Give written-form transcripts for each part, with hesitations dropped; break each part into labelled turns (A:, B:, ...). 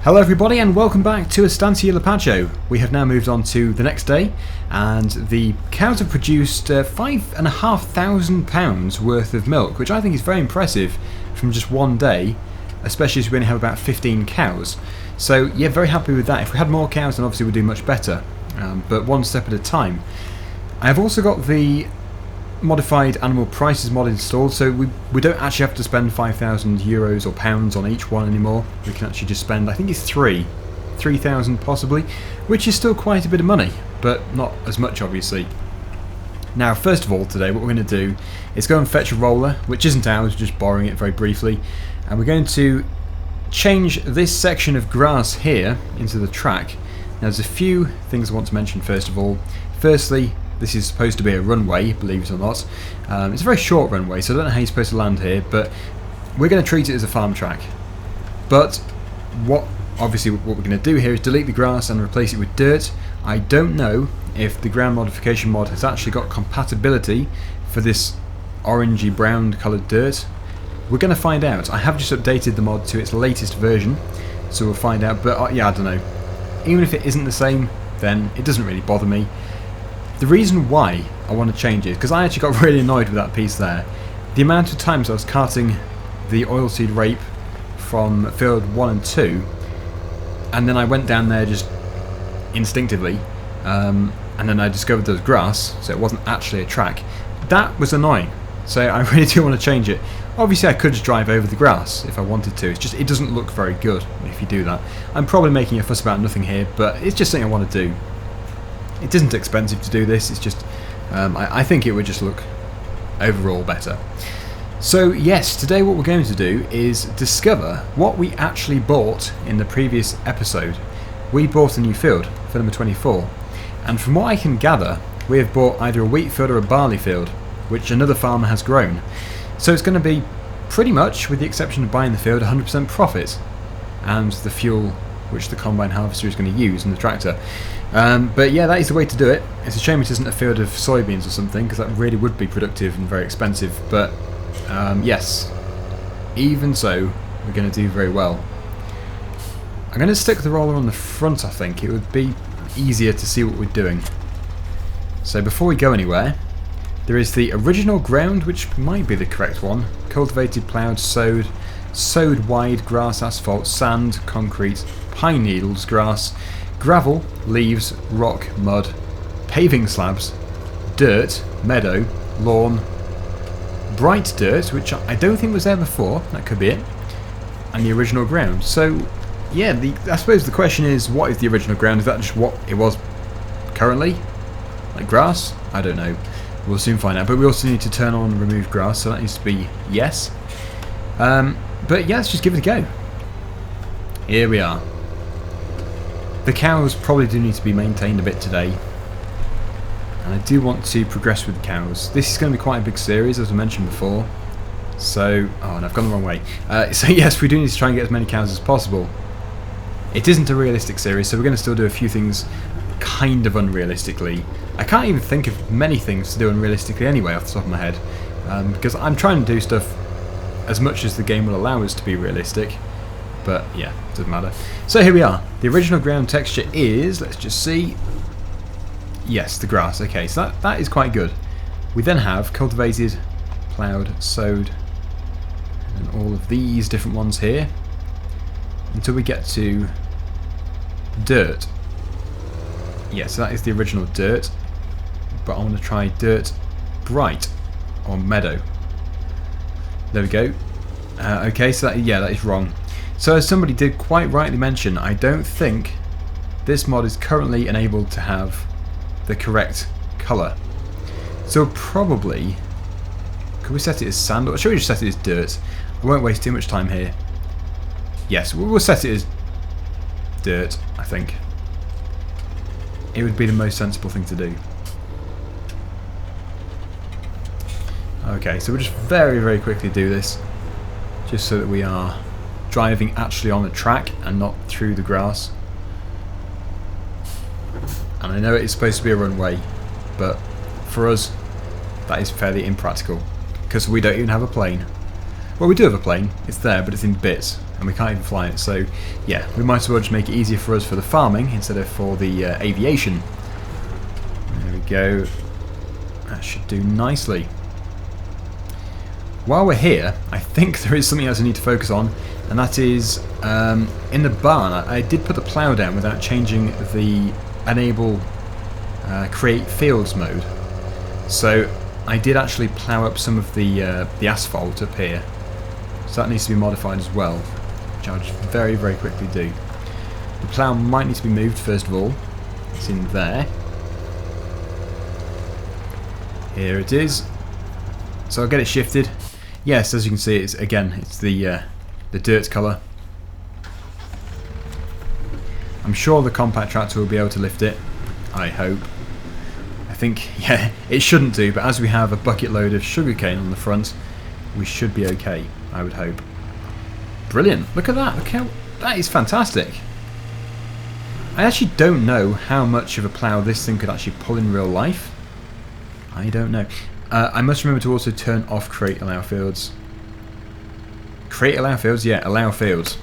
A: Hello everybody and welcome back to Estancia Lapacho. We have now moved on to the next day and the cows have produced £5,500 worth of milk, which I think is very impressive from just one day, especially as we only have about 15 cows. So yeah, very happy with that. If we had more cows then obviously we'd do much better, but one step at a time. I have also got the modified animal prices mod installed, so we don't actually have to spend €5,000 or pounds on each one anymore. We can actually just spend, I think it's 3,000 possibly, which is still quite a bit of money, but not as much obviously. Now first of all today what we're going to do is go and fetch a roller, which isn't ours, just borrowing it very briefly, and we're going to change this section of grass here into the track. Now there's a few things I want to mention first of all. Firstly, this is supposed to be a runway, believe it or not. It's a very short runway, so I don't know how you're supposed to land here, but we're going to treat it as a farm track. But what we're going to do here is delete the grass and replace it with dirt. I don't know if the ground modification mod has actually got compatibility for this orangey brown coloured dirt. We're going to find out. I have just updated the mod to its latest version, so we'll find out, but yeah, I don't know. Even if it isn't the same, then it doesn't really bother me. The reason why I want to change it, because I actually got really annoyed with that piece there. The amount of times I was carting the oilseed rape from field 1 and 2, and then I went down there just instinctively, and then I discovered there was grass, so it wasn't actually a track. That was annoying, so I really do want to change it. Obviously I could just drive over the grass if I wanted to, it's just it doesn't look very good if you do that. I'm probably making a fuss about nothing here, but it's just something I want to do. It isn't expensive to do this, it's just I think it would just look overall better. So yes, today what we're going to do is discover what we actually bought in the previous episode. We bought a new field number 24, and from what I can gather we have bought either a wheat field or a barley field, which another farmer has grown. So it's going to be pretty much, with the exception of buying the field, 100% profit, and the fuel which the combine harvester is going to use in the tractor. But yeah, that is the way to do it. It's a shame it isn't a field of soybeans or something, because that really would be productive and very expensive, but yes, even so we're going to do very well. I'm going to stick the roller on the front. I think it would be easier to see what we're doing. So before we go anywhere, there is the original ground, which might be the correct one: cultivated, ploughed, sowed wide, grass, asphalt, sand, concrete, pine needles, grass, gravel, leaves, rock, mud, paving slabs, dirt, meadow, lawn, bright dirt, which I don't think was there before, that could be it, and the original ground. So yeah, I suppose the question is, what is the original ground? Is that just what it was currently? Like grass? I don't know. We'll soon find out, but we also need to turn on and remove grass, so that needs to be yes. But yeah, let's just give it a go. Here we are. The cows probably do need to be maintained a bit today, and I do want to progress with the cows. This is going to be quite a big series, as I mentioned before. So, oh, and I've gone the wrong way. So yes, we do need to try and get as many cows as possible. It isn't a realistic series, so we're going to still do a few things kind of unrealistically. I can't even think of many things to do unrealistically anyway off the top of my head, because I'm trying to do stuff as much as the game will allow us to be realistic, but yeah, doesn't matter. So here we are. The original ground texture is, let's just see, yes, the grass. Okay, so that is quite good. We then have cultivated, ploughed, sowed, and all of these different ones here until we get to dirt. Yeah, so that is the original dirt, but I want to try dirt bright or meadow. There we go. Okay, so that is wrong. So as somebody did quite rightly mention, I don't think this mod is currently enabled to have the correct colour. So probably, could we set it as sand, or should we just set it as dirt? I won't waste too much time here. Yes, we'll set it as dirt, I think. It would be the most sensible thing to do. Okay, so we'll just very, very quickly do this, just so that we are driving actually on the track and not through the grass. And I know it's supposed to be a runway, but for us that is fairly impractical, because we don't even have a plane. Well, we do have a plane, it's there, but it's in bits, and and we can't even fly it. So yeah, we might as well just make it easier for us for the farming instead of for the aviation. There we go. That should do nicely. While we're here, I think there is something else I need to focus on, and that is in the barn. I did put the plough down without changing the enable create fields mode. So I did actually plough up some of the asphalt up here. So that needs to be modified as well, which I'll just very, very quickly do. The plough might need to be moved first of all. It's in there. Here it is. So I'll get it shifted. Yes, as you can see, it's the dirt colour. I'm sure the compact tractor will be able to lift it. I hope. I think, yeah, it shouldn't do, but as we have a bucket load of sugarcane on the front, we should be okay, I would hope. Brilliant. Look at that. Look how... That is fantastic. I actually don't know how much of a plough this thing could actually pull in real life. I don't know. I must remember to also turn off create allow fields. Create allow fields? Yeah, allow fields.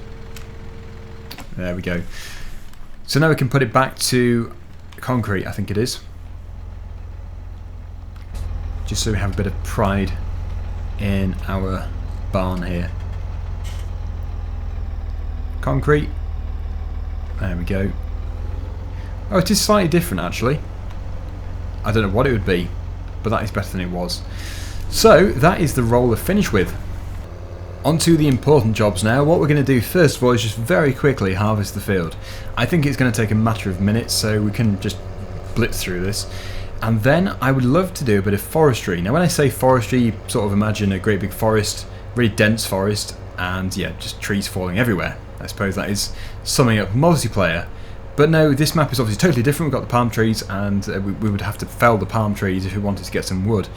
A: There we go. So now we can put it back to concrete, I think it is. Just so we have a bit of pride in our barn here. Concrete. There we go. Oh, it is slightly different actually. I don't know what it would be, but that is better than it was. So that is the roll to finish with. On to the important jobs now. What we're going to do first of all is just very quickly harvest the field. I think it's going to take a matter of minutes, so we can just blitz through this. And then I would love to do a bit of forestry. Now when I say forestry, you sort of imagine a great big forest, really dense forest, and yeah, just trees falling everywhere. I suppose that is summing up multiplayer. But no, this map is obviously totally different. We've got the palm trees, and we would have to fell the palm trees if we wanted to get some wood.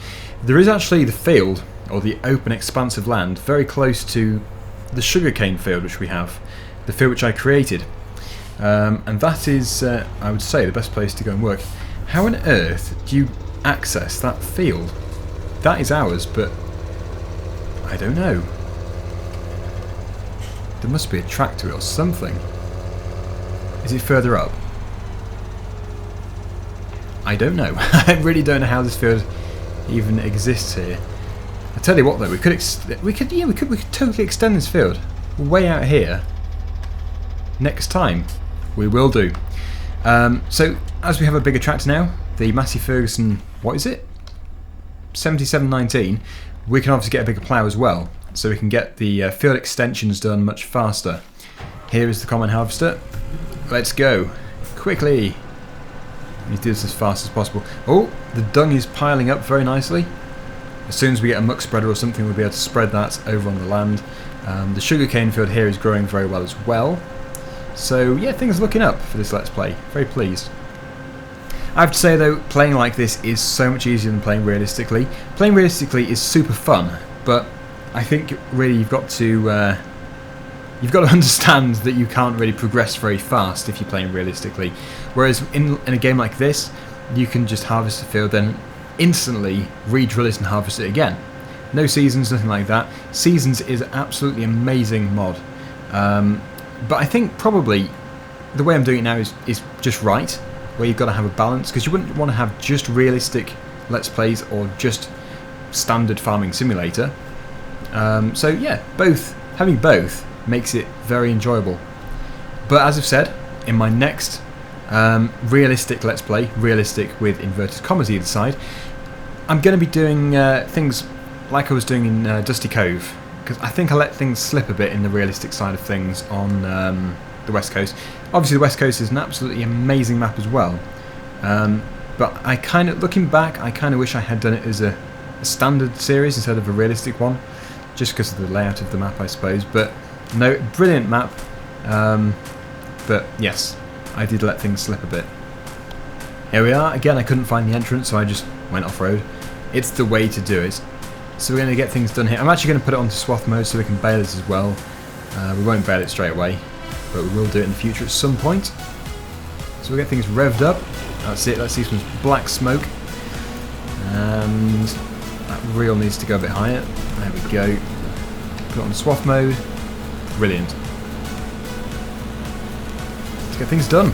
A: There is actually the field, or the open expanse of land, very close to the sugarcane field which we have, the field which I created. And that is, I would say, the best place to go and work. How on earth do you access that field? That is ours, but I don't know. There must be a track to it or something. Is it further up? I don't know. I really don't know how this field even exists here. I tell you what, though, we could totally extend this field way out here. Next time, we will do. So as we have a bigger tractor now, the Massey Ferguson, what is it? 7719. We can obviously get a bigger plough as well, so we can get the field extensions done much faster. Here is the combine harvester. Let's go quickly. We need to do this as fast as possible. Oh, the dung is piling up very nicely. As soon as we get a muck spreader or something, we'll be able to spread that over on the land. The sugarcane field here is growing very well as well. So yeah, things are looking up for this Let's Play. Very pleased. I have to say though, playing like this is so much easier than playing realistically. Playing realistically is super fun, but I think really you've got to understand that you can't really progress very fast if you're playing realistically. Whereas in a game like this, you can just harvest the field, then instantly re-drill it and harvest it again. No seasons, nothing like that. Seasons is an absolutely amazing mod. But I think probably the way I'm doing it now is just right, where you've got to have a balance, because you wouldn't want to have just realistic Let's Plays or just standard farming simulator. So yeah, having both makes it very enjoyable. But as I've said, in my next realistic Let's Play, realistic with inverted commas either side, I'm going to be doing things like I was doing in Dusty Cove, because I think I let things slip a bit in the realistic side of things on the West Coast. Obviously the West Coast is an absolutely amazing map as well, but I kind of, looking back, I kind of wish I had done it as a standard series instead of a realistic one, just because of the layout of the map I suppose. But no, brilliant map, but yes, I did let things slip a bit. Here we are, again I couldn't find the entrance, so I just went off-road. It's the way to do it. So we're going to get things done here. I'm actually going to put it onto swath mode so we can bale it as well. We won't bale it straight away, but we will do it in the future at some point. So we'll get things revved up. That's it, let's see some black smoke. And that reel needs to go a bit higher. There we go. Put it on swath mode. Brilliant. Let's get things done.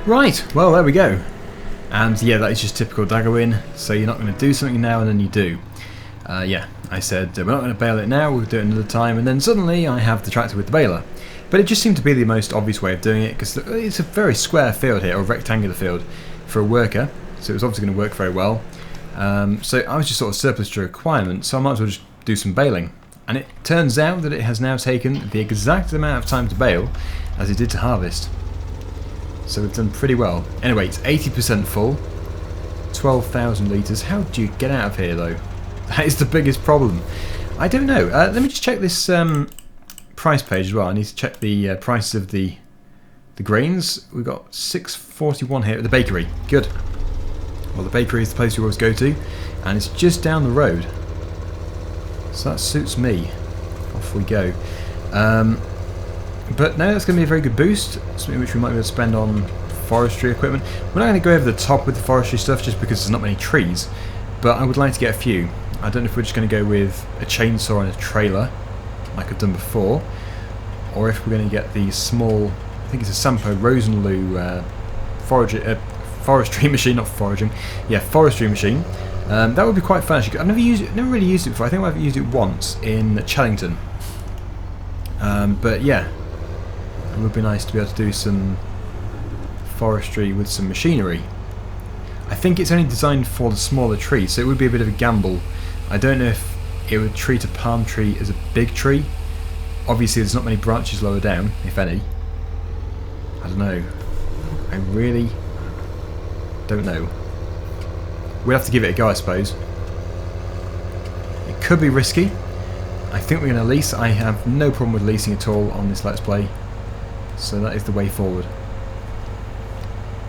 A: Right, well there we go. And yeah, that is just typical dagger win. So you're not going to do something now and then you do. Yeah, I said we're not going to bale it now, we'll do it another time, and then suddenly I have the tractor with the baler. But it just seemed to be the most obvious way of doing it, because it's a very square field here, or rectangular field, for a worker, so it was obviously going to work very well. So I was just sort of surplus to requirement, so I might as well just do some baling. And it turns out that it has now taken the exact amount of time to bale as it did to harvest. So we've done pretty well. Anyway, it's 80% full, 12,000 litres. How do you get out of here though? That is the biggest problem. I don't know. Let me just check this price page as well. I need to check the prices of the grains. We've got 6.41 here at the bakery. Good. Well, the bakery is the place we always go to, and it's just down the road. So that suits me. Off we go. But no, that's going to be a very good boost, something which we might be able to spend on forestry equipment. We're not going to go over the top with the forestry stuff just because there's not many trees, but I would like to get a few. I don't know if we're just going to go with a chainsaw and a trailer, like I've done before, or if we're going to get the small, I think it's a Sampo Rosenloo forestry machine, not foraging, yeah, forestry machine. That would be quite fun actually. I've never really used it before. I think I've used it once in Chellington. But yeah, it would be nice to be able to do some forestry with some machinery. I think it's only designed for the smaller trees, so it would be a bit of a gamble. I don't know if it would treat a palm tree as a big tree. Obviously there's not many branches lower down, if any. I don't know. I really don't know. We'll have to give it a go, I suppose. It could be risky. I think we're going to lease. I have no problem with leasing at all on this Let's Play. So that is the way forward.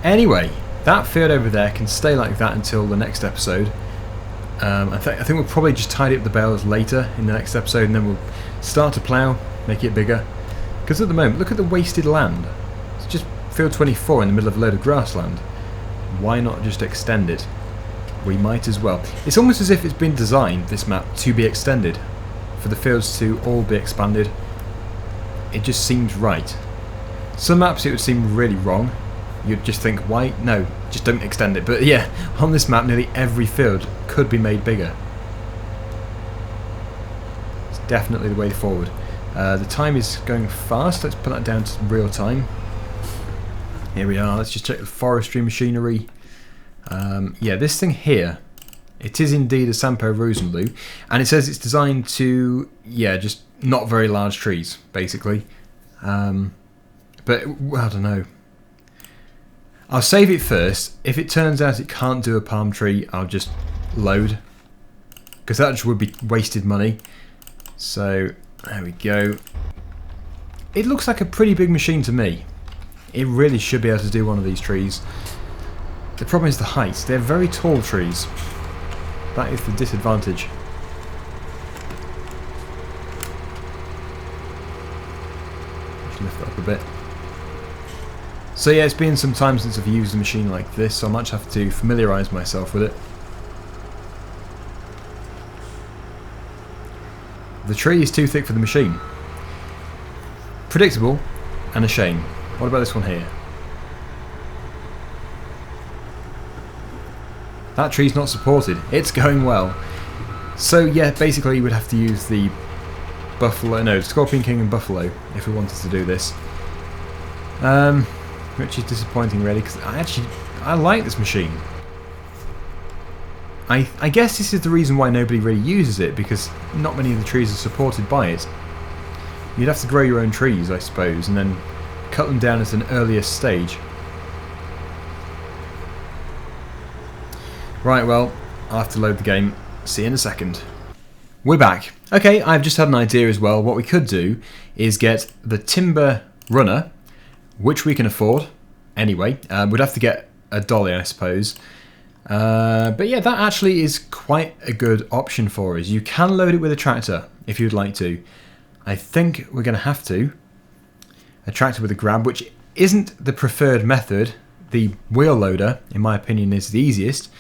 A: Anyway, that field over there can stay like that until the next episode. I think we'll probably just tidy up the bales later in the next episode, and then we'll start to plough, make it bigger. Because at the moment, look at the wasted land. It's just field 24 in the middle of a load of grassland. Why not just extend it? We might as well. It's almost as if it's been designed, this map, to be extended. For the fields to all be expanded. It just seems right. Some maps it would seem really wrong. You'd just think, why? No, just don't extend it. But yeah, on this map nearly every field could be made bigger. It's definitely the way forward. The time is going fast. Let's put that down to real time. Here we are. Let's just check the forestry machinery. Yeah, this thing here, it is indeed a Sampo Rosenloo, and it says it's designed to, yeah, just not very large trees, basically. But, I don't know. I'll save it first. If it turns out it can't do a palm tree, I'll just load. Because that just would be wasted money. So, there we go. It looks like a pretty big machine to me. It really should be able to do one of these trees. The problem is the height. They're very tall trees. That is the disadvantage. Just lift it up a bit. So yeah, it's been some time since I've used a machine like this, so I might have to familiarise myself with it. The tree is too thick for the machine. Predictable and a shame. What about this one here? That tree's not supported. It's going well. So yeah, basically you would have to use the Scorpion King and Buffalo if we wanted to do this. Which is disappointing really, because I like this machine. I guess this is the reason why nobody really uses it, because not many of the trees are supported by it. You'd have to grow your own trees, I suppose, and then cut them down at an earlier stage. Right, well, I'll have to load the game. See you in a second. We're back. Okay, I've just had an idea as well. What we could do is get the timber runner, which we can afford anyway. We'd have to get a dolly, I suppose. But yeah, that actually is quite a good option for us. You can load it with a tractor if you'd like to. I think we're going to have to. A tractor with a grab, which isn't the preferred method. The wheel loader, in my opinion, is the easiest.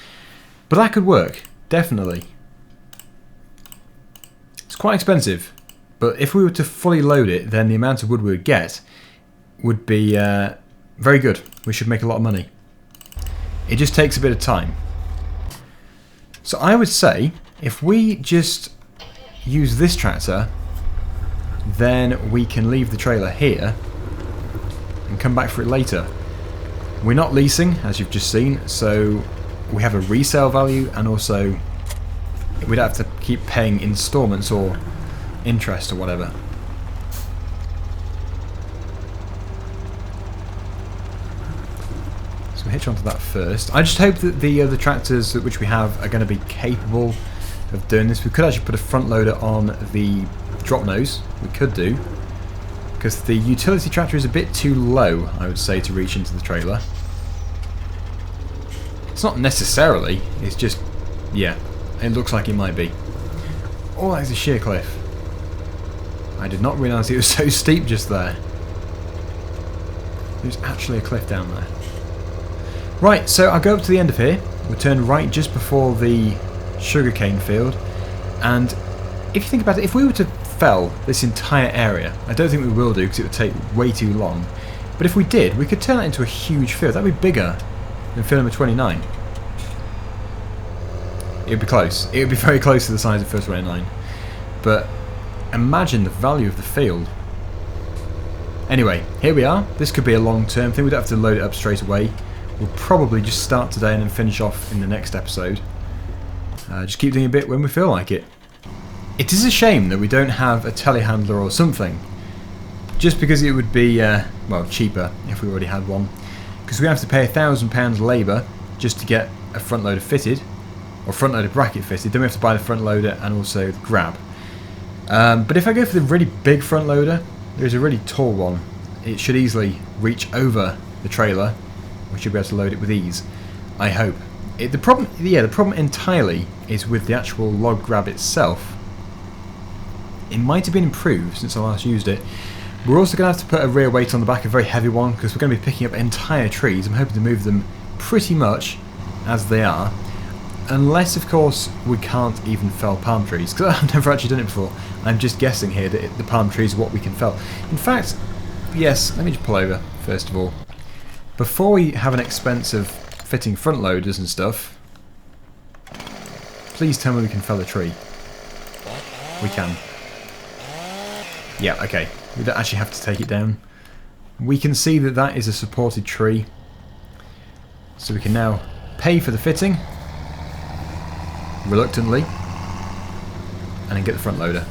A: But that could work, definitely. It's quite expensive, but if we were to fully load it, then the amount of wood we would get would be very good. We should make a lot of money. It just takes a bit of time. So I would say, if we just use this tractor, then we can leave the trailer here and come back for it later. We're not leasing, as you've just seen, so we have a resale value, and also we'd have to keep paying installments or interest or whatever. So we'll hitch onto that first. I just hope that the other tractors which we have are going to be capable of doing this. We could actually put a front loader on the drop nose. We could do, because the utility tractor is a bit too low, I would say, to reach into the trailer. It's not necessarily, it's just, yeah, it looks like it might be. Oh, that's a sheer cliff. I did not realise it was so steep just there. There's actually a cliff down there. Right, so I'll go up to the end of here. We'll turn right just before the sugarcane field. And if you think about it, if we were to fell this entire area, I don't think we will do because it would take way too long. But if we did, we could turn that into a huge field. That would be bigger than field number 29. It would be close. It would be very close to the size of field 29. But imagine the value of the field. Anyway, here we are. This could be a long-term thing. We don't have to load it up straight away. We'll probably just start today and then finish off in the next episode. Just keep doing a bit when we feel like it. It is a shame that we don't have a telehandler or something. Just because it would be, well, cheaper if we already had one. Because we have to pay £1,000 labour just to get a front loader fitted, or front loader bracket fitted. Then we have to buy the front loader and also the grab. But if I go for the really big front loader, there's a really tall one. It should easily reach over the trailer. We should be able to load it with ease, I hope. The problem entirely is with the actual log grab itself. It might have been improved since I last used it. We're also going to have to put a rear weight on the back, a very heavy one, because we're going to be picking up entire trees. I'm hoping to move them pretty much as they are. Unless, of course, we can't even fell palm trees, because I've never actually done it before. I'm just guessing here that the palm trees are what we can fell. In fact, yes, let me just pull over, first of all. Before we have an expense of fitting front loaders and stuff, please tell me we can fell a tree. We can. Yeah, okay. We don't actually have to take it down. We can see that that is a supported tree. So we can now pay for the fitting, reluctantly, and then get the front loader.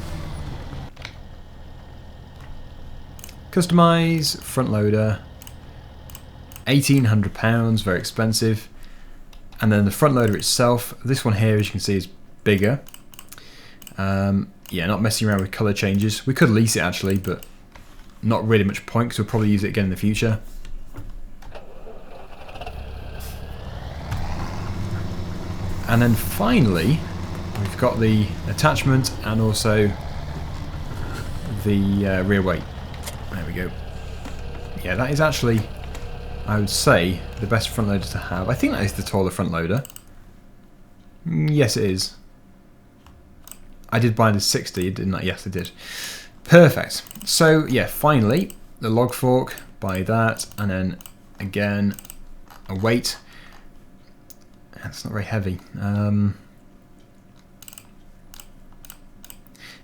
A: Customise, front loader, £1,800, very expensive. And then the front loader itself, this one here, as you can see, is bigger. Yeah, not messing around with colour changes. We could lease it actually, but not really much point because we'll probably use it again in the future. And then finally, we've got the attachment and also the rear weight. There we go. Yeah, that is actually... I would say, the best front loader to have. I think that is the taller front loader. Yes, it is. I did buy the 60, didn't I? Yes, I did. Perfect. So, yeah, finally, the log fork, buy that, and then, again, a weight. That's not very heavy.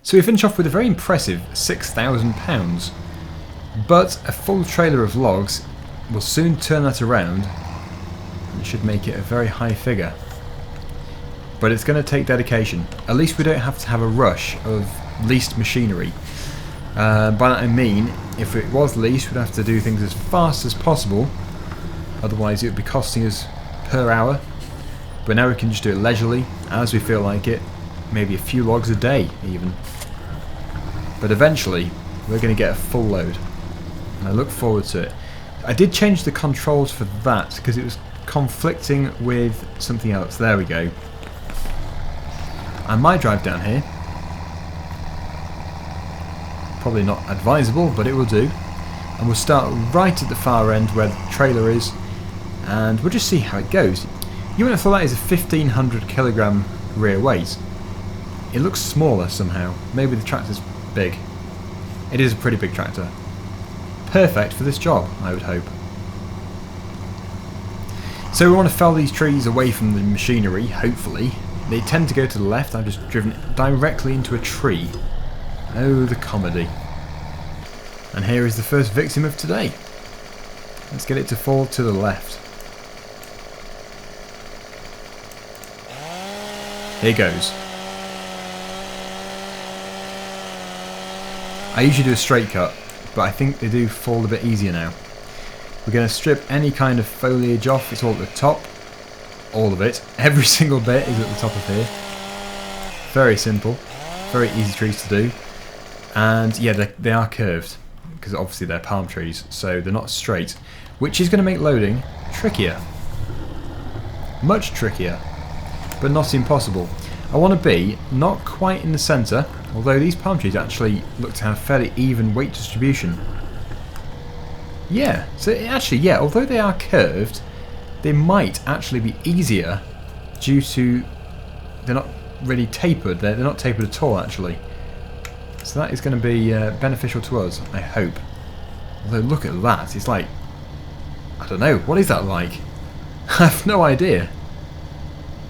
A: So we finish off with a very impressive £6,000, but a full trailer of logs will soon turn that around and should make it a very high figure. But it's going to take dedication. At least we don't have to have a rush of leased machinery. By that I mean, if it was leased, we'd have to do things as fast as possible, otherwise it would be costing us per hour. But now we can just do it leisurely, as we feel like it, maybe a few logs a day even. But eventually, we're going to get a full load, and I look forward to it. I did change the controls for that, because it was conflicting with something else. There we go. I might drive down here. Probably not advisable, but it will do. And we'll start right at the far end where the trailer is, and we'll just see how it goes. You would have thought that is a 1500 kilogram rear weight. It looks smaller somehow. Maybe the tractor's big. It is a pretty big tractor. Perfect for this job, I would hope. So we want to fell these trees away from the machinery, hopefully. They tend to go to the left. I've just driven it directly into a tree. Oh, the comedy. And here is the first victim of today. Let's get it to fall to the left. Here goes. I usually do a straight cut, but I think they do fall a bit easier now. We're going to strip any kind of foliage off. It's all at the top. All of it. Every single bit is at the top of here. Very simple. Very easy trees to do. And yeah, they are curved, because obviously they're palm trees, so they're not straight, which is going to make loading trickier. Much trickier, but not impossible. I want to be not quite in the centre, although these palm trees actually look to have fairly even weight distribution. Yeah, so actually, yeah, although they are curved, they might actually be easier due to they're not really tapered. They're not tapered at all, actually. So that is going to be beneficial to us, I hope. Although look at that, it's like, I don't know, what is that like? I have no idea.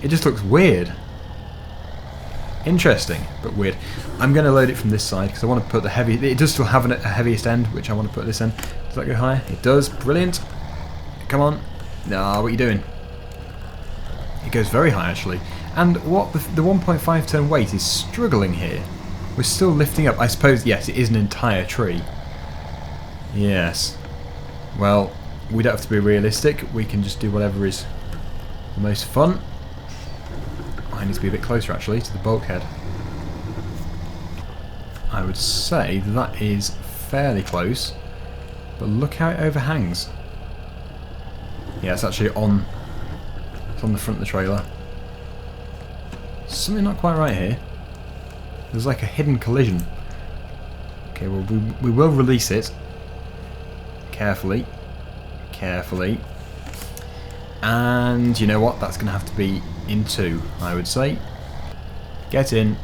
A: It just looks weird. Interesting, but weird. I'm going to load it from this side because I want to put the heavy... It does still have a heaviest end, which I want to put this end. Does that go higher? It does. Brilliant. Come on. No, what are you doing? It goes very high, actually. And what the 1.5 ton weight is struggling here. We're still lifting up. I suppose, yes, it is an entire tree. Yes. Well, we don't have to be realistic. We can just do whatever is the most fun. I need to be a bit closer, actually, to the bulkhead. I would say that is fairly close. But look how it overhangs. Yeah, it's actually on... It's on the front of the trailer. Something not quite right here. There's like a hidden collision. Okay, well, we will release it. Carefully. Carefully. And you know what? That's going to have to be in two, I would say. Get in.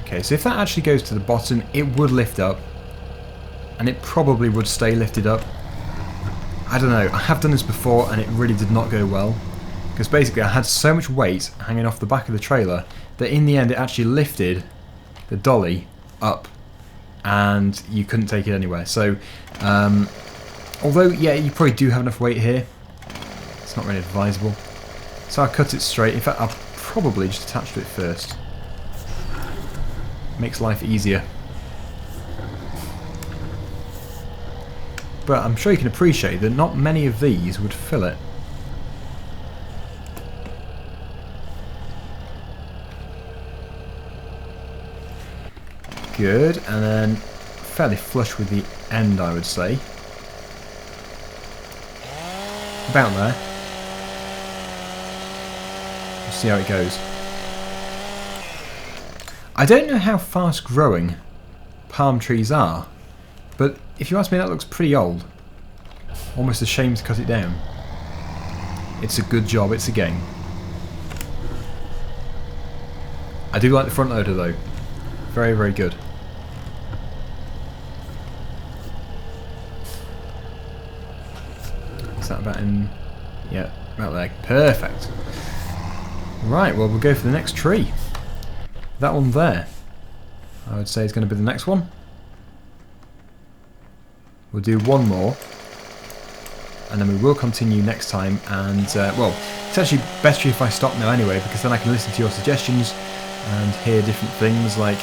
A: Okay, so if that actually goes to the bottom, it would lift up. And it probably would stay lifted up. I don't know. I have done this before and it really did not go well. Because basically I had so much weight hanging off the back of the trailer that in the end it actually lifted the dolly up and you couldn't take it anywhere. So, although, yeah, you probably do have enough weight here, it's not really advisable. So I'll cut it straight. In fact, I'll probably just attach to it first. Makes life easier. But I'm sure you can appreciate that not many of these would fill it. Good, and then fairly flush with the end, I would say. About there. We'll see how it goes. I don't know how fast growing palm trees are, but if you ask me, that looks pretty old. Almost ashamed to cut it down. It's a good job, it's a game. I do like the front loader though. Very, very good. Is that about in... yeah, about there. Perfect. Right, well we'll go for the next tree. That one there, I would say is going to be the next one. We'll do one more. And then we will continue next time. And, well, it's actually better if I stop now anyway, because then I can listen to your suggestions and hear different things like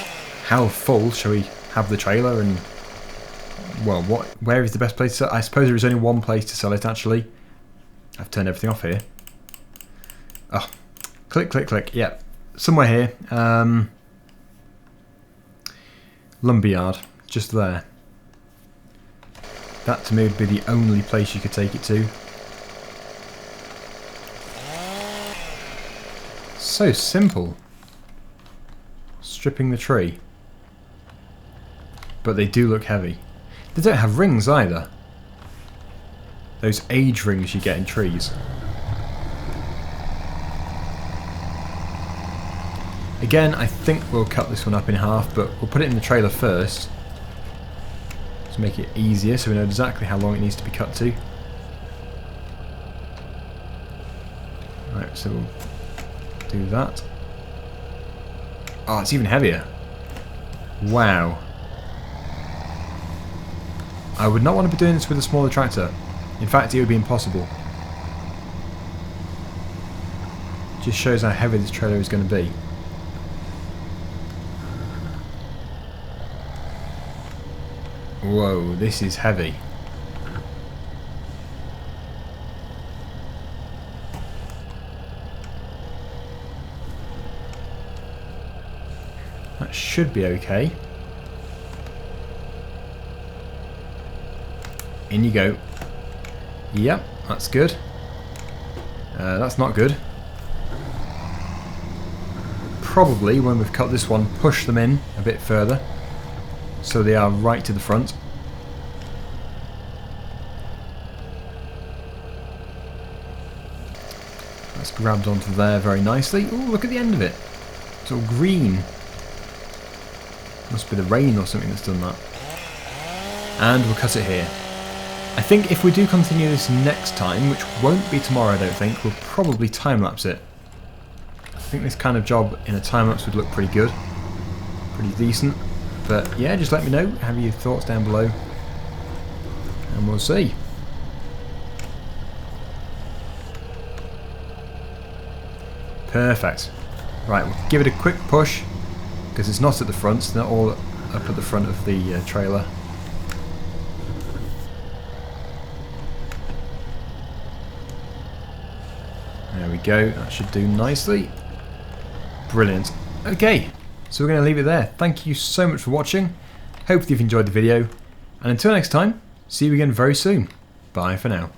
A: how full shall we have the trailer, and well, where is the best place to sell? I suppose there is only one place to sell it actually. I've turned everything off here. Oh, click, click, click. Yeah, somewhere here. Lumberyard, just there. That to me would be the only place you could take it to. So simple. Stripping the tree. But they do look heavy. They don't have rings either. Those age rings you get in trees. Again, I think we'll cut this one up in half, but we'll put it in the trailer first to make it easier so we know exactly how long it needs to be cut to. Right, so we'll do that. Oh, it's even heavier. Wow. I would not want to be doing this with a smaller tractor. In fact, it would be impossible. Just shows how heavy this trailer is going to be. Whoa, this is heavy. That should be okay. In you go. Yep, that's good. That's not good. Probably, when we've cut this one, push them in a bit further so they are right to the front. That's grabbed onto there very nicely. Oh, look at the end of it. It's all green. Must be the rain or something that's done that. And we'll cut it here. I think if we do continue this next time, which won't be tomorrow I don't think, we'll probably time-lapse it. I think this kind of job in a time-lapse would look pretty good. Pretty decent. But yeah, just let me know, have your thoughts down below. And we'll see. Perfect. Right, we'll give it a quick push, because it's not at the front, it's not all up at the front of the trailer. There we go, that should do nicely. Brilliant. Okay, so we're going to leave it there. Thank you so much for watching. Hope you've enjoyed the video. And until next time, see you again very soon. Bye for now.